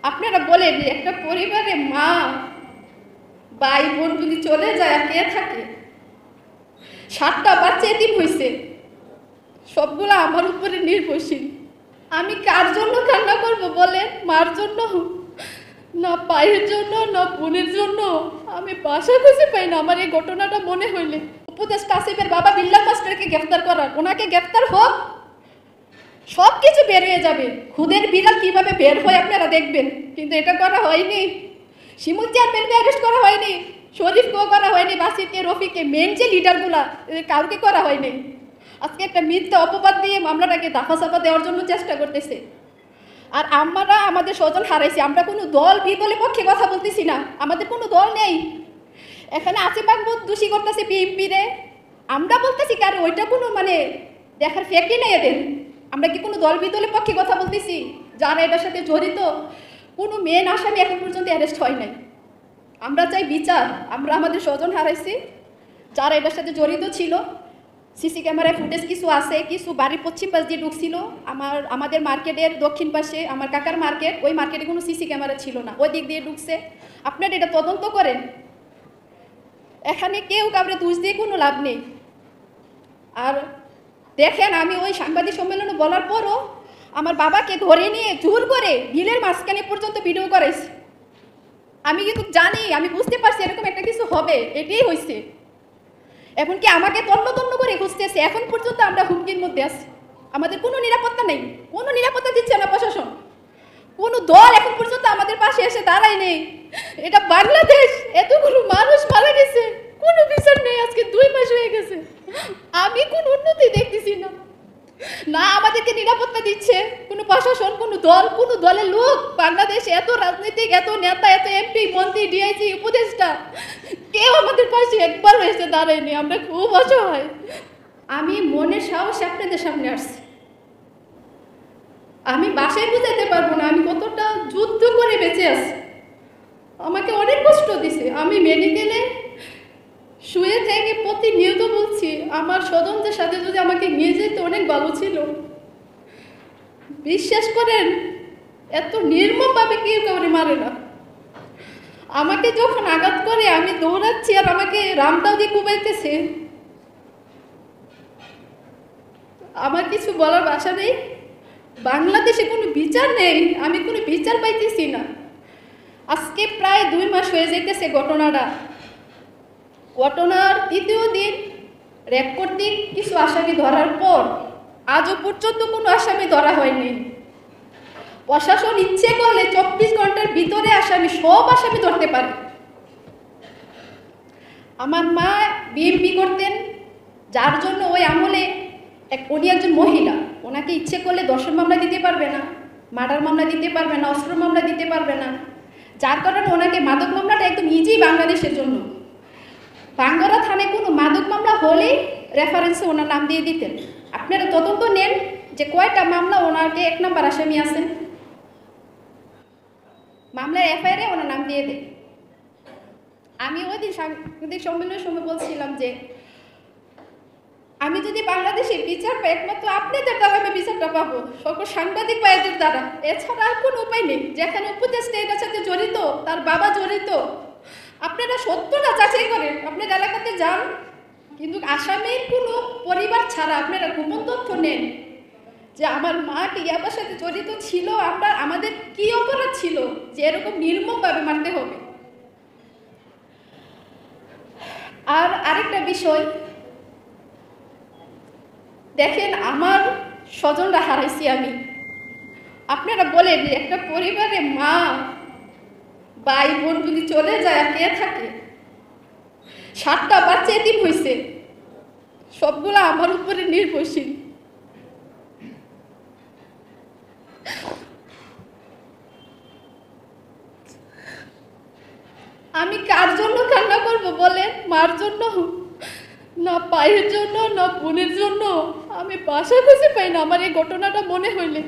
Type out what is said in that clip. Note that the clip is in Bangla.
আপনারা বলেন যে একটা পরিবারে মা ভাই বোন যদি চলে যায় আর কে থাকে? 7টা বাচ্চা এতিম হয়েছে, সবগুলো আমার উপরে নির্ভরশীল। আমি কার জন্য কান্না করব বলেন? মার জন্য না, পায়ের জন্য না, বোনের জন্য? আমি বাসা খুঁজে পাই না। আমার এই ঘটনাটা মনে হইলে উপদেষ্টা আসিফের বাবা বিল্লাল মাস্টারকে গ্রেফতার করার, ওনাকে গ্রেফতার হোক, সব কিছু বের হয়ে যাবে। খুদের বিড়াল কিভাবে বের হয় আপনারা দেখবেন, কিন্তু এটা করা হয়নি। শিমুল চেয়ারম্যানকে অ্যারেস্ট করা হয়নি, শরীফকেও করা হয়নি, বাসিরকে, রফিককে, মেন যে লিডারগুলা কাউকে করা হয়নি। আজকে একটা মিথ্যা অপবাদ দিয়ে মামলাটাকে দাফাসাফা দেওয়ার জন্য চেষ্টা করতেছে। আর আমরা আমাদের স্বজন হারাইছি। আমরা কোনো দল বিদলের পক্ষে কথা বলতেছি না, আমাদের কোনো দল নেই। এখানে আসিফ মাহমুদ দোষী করতেছে বিএনপি রে, আমরা বলতেছি কারণ ওইটা কোনো মানে দেখার ফ্যাক্টই নেই এদের। আমরা কি কোনো দল বিদলের পক্ষে কথা বলতেছি? যারা এটার সাথে জড়িত কোনো মেন আসামি এখন পর্যন্ত অ্যারেস্ট হয় নাই। আমরা চাই বিচার। আমরা আমাদের স্বজন হারাইছি, যারা এটার সাথে জড়িত ছিল। সিসি ক্যামেরায় ফুটেজ কিছু আছে, কিছু বাড়ির পশ্চিম পাশ দিয়ে ঢুকছিল। আমাদের মার্কেটের দক্ষিণ পাশে আমার কাকার মার্কেট, ওই মার্কেটে কোনো সিসি ক্যামেরা ছিল না, ওই দিক দিয়ে ঢুকছে। আপনারা এটা তদন্ত করেন। এখানে কেউ কাউরে দোষ দিয়ে কোনো লাভ নেই। আর দেখেন, আমি ওই সাংবাদিক সম্মেলনে বলার পরও আমার বাবাকে ধরে নিয়ে জোর করে বিলের মাঝখানে পর্যন্ত ভিডিও করাইছি। আমি কিন্তু জানি, আমি বুঝতে পারছি এরকম একটা কিছু হবে, এটাই হয়েছে। এমনকি আমাকে তন্ন তন্ন করে খুঁজতেছে। এখন পর্যন্ত আমরা হুমকির মধ্যে আছি, আমাদের কোনো নিরাপত্তা নেই, কোনো নিরাপত্তা দিচ্ছে না প্রশাসন। কোনো দল এখন পর্যন্ত আমাদের পাশে এসে দাঁড়ায় নেই। এটা বাংলাদেশ, এতগুলো মানুষ মারা গেছে, কোনো বিচার নেই। আজকে 2 মাস হয়ে গেছে, আমি কোনো উন্নতি দেখতেছি না। না আমাদেরকে নিরাপত্তা দিচ্ছে কোনো প্রশাসন, কোনো দল, কোনো দলের লোক। বাংলাদেশে এত রাজনীতিক, এত নেতা, এত এমপি, মন্ত্রী, ডিআইজি, উপদেষ্টা, কেউ আমাদের পাশে একবারও এসে দাঁড়ায়নি। আমরা খুব অসহায়। আমি মনের সাহস আপনাদের সামনে আসছি। আমি বাসায় বুঝাইতে পারবো না আমি কতটা যুদ্ধ করে বেঁচে আছি। আমাকে অনেক কষ্ট দিছে। আমি মেডিকেলে শুয়ে থেকে প্রতিনিয়ত বলছি আমার স্বজনদের সাথে যদি আমাকে নিয়ে যেতে অনেক ভালো ছিল। বিশ্বাস করেন, এত নির্মমভাবে কেউ কাউরে মারে না। আমাকে যখন আঘাত করে আমি দৌড়াচ্ছি আর আমাকে রামদাও দিয়ে কুবাইতেছে, আমার কিছু বলার ভাষা নেই। বাংলাদেশে কোনো বিচার নেই, আমি কোনো বিচার পাইতেছি না। আজকে প্রায় 2 মাস হয়ে যেতেছে ঘটনার 3য় দিন র্যাব কর্তৃক কিছু আসামি ধরার পর আজও পর্যন্ত কোনো আসামি ধরা হয়নি। প্রশাসন ইচ্ছে করলে 24 ঘন্টার ভিতরে সব আসামি ধরতে পারে। আমার মা বিএমপি করতেন, যার জন্য ওই আমলে উনি একজন মহিলা, ওনাকে ইচ্ছে করলে ধর্ষণ মামলা দিতে পারবে না, মার্ডার মামলা দিতে পারবে না, অস্ত্র মামলা দিতে পারবে না। যার কারণে ওনাকে মাদক মামলাটা একদম ইজি বাংলাদেশের জন্য। ভাঙ্গরা থানায় কোনো মাদক মামলা হলেই রেফারেন্সে ওনার নাম দিয়ে দিতেন। আপনারা তদন্ত নেন যে কয়টা মামলা ওনাকে 1 নম্বর আসামি আছেন, মামলার এফআইআরে ওনার নাম দিয়ে দেন। আমি ওই দিন সাংবাদিক সম্মেলনের সময় বলছিলাম যে আমি যদি বাংলাদেশে বিচার পাই একমাত্র আপনাদের দ্বারা আমি বিচারটা পাবো, সকল সাংবাদিক ভাইদের দ্বারা। এছাড়া আর কোনো উপায় নেই। যেখানে উপদেষ্টা এটার সাথে জড়িত, তার বাবা জড়িত, আপনারা সত্যটা যাচাই করেন, আপনার এলাকাতে যান, কিন্তু আসামির কোনো পরিবার ছাড়া আপনারা গোপন তথ্য নেন যে আমার মা কি ইয়াবার সাথে জড়িত ছিল, আমাদের কি অপরাধ ছিল যে এরকম নির্মমভাবে মারতে হবে। আর আরেকটা বিষয় দেখেন, আমার স্বজনরা হারাইছি আমি। আপনারা বলেন একটা পরিবারে মা ভাই বোন যদি চলে যায় আর কে থাকে? 7টা বাচ্চা এতিম হয়েছে, সবগুলো আমার উপরে নির্ভরশীল। আমি কার জন্য কান্না করব বলেন? মার জন্য না, পায়ের জন্য না, বোনের জন্য? আমি বাসা খুঁজে পাই না। আমার এই ঘটনাটা মনে হইলে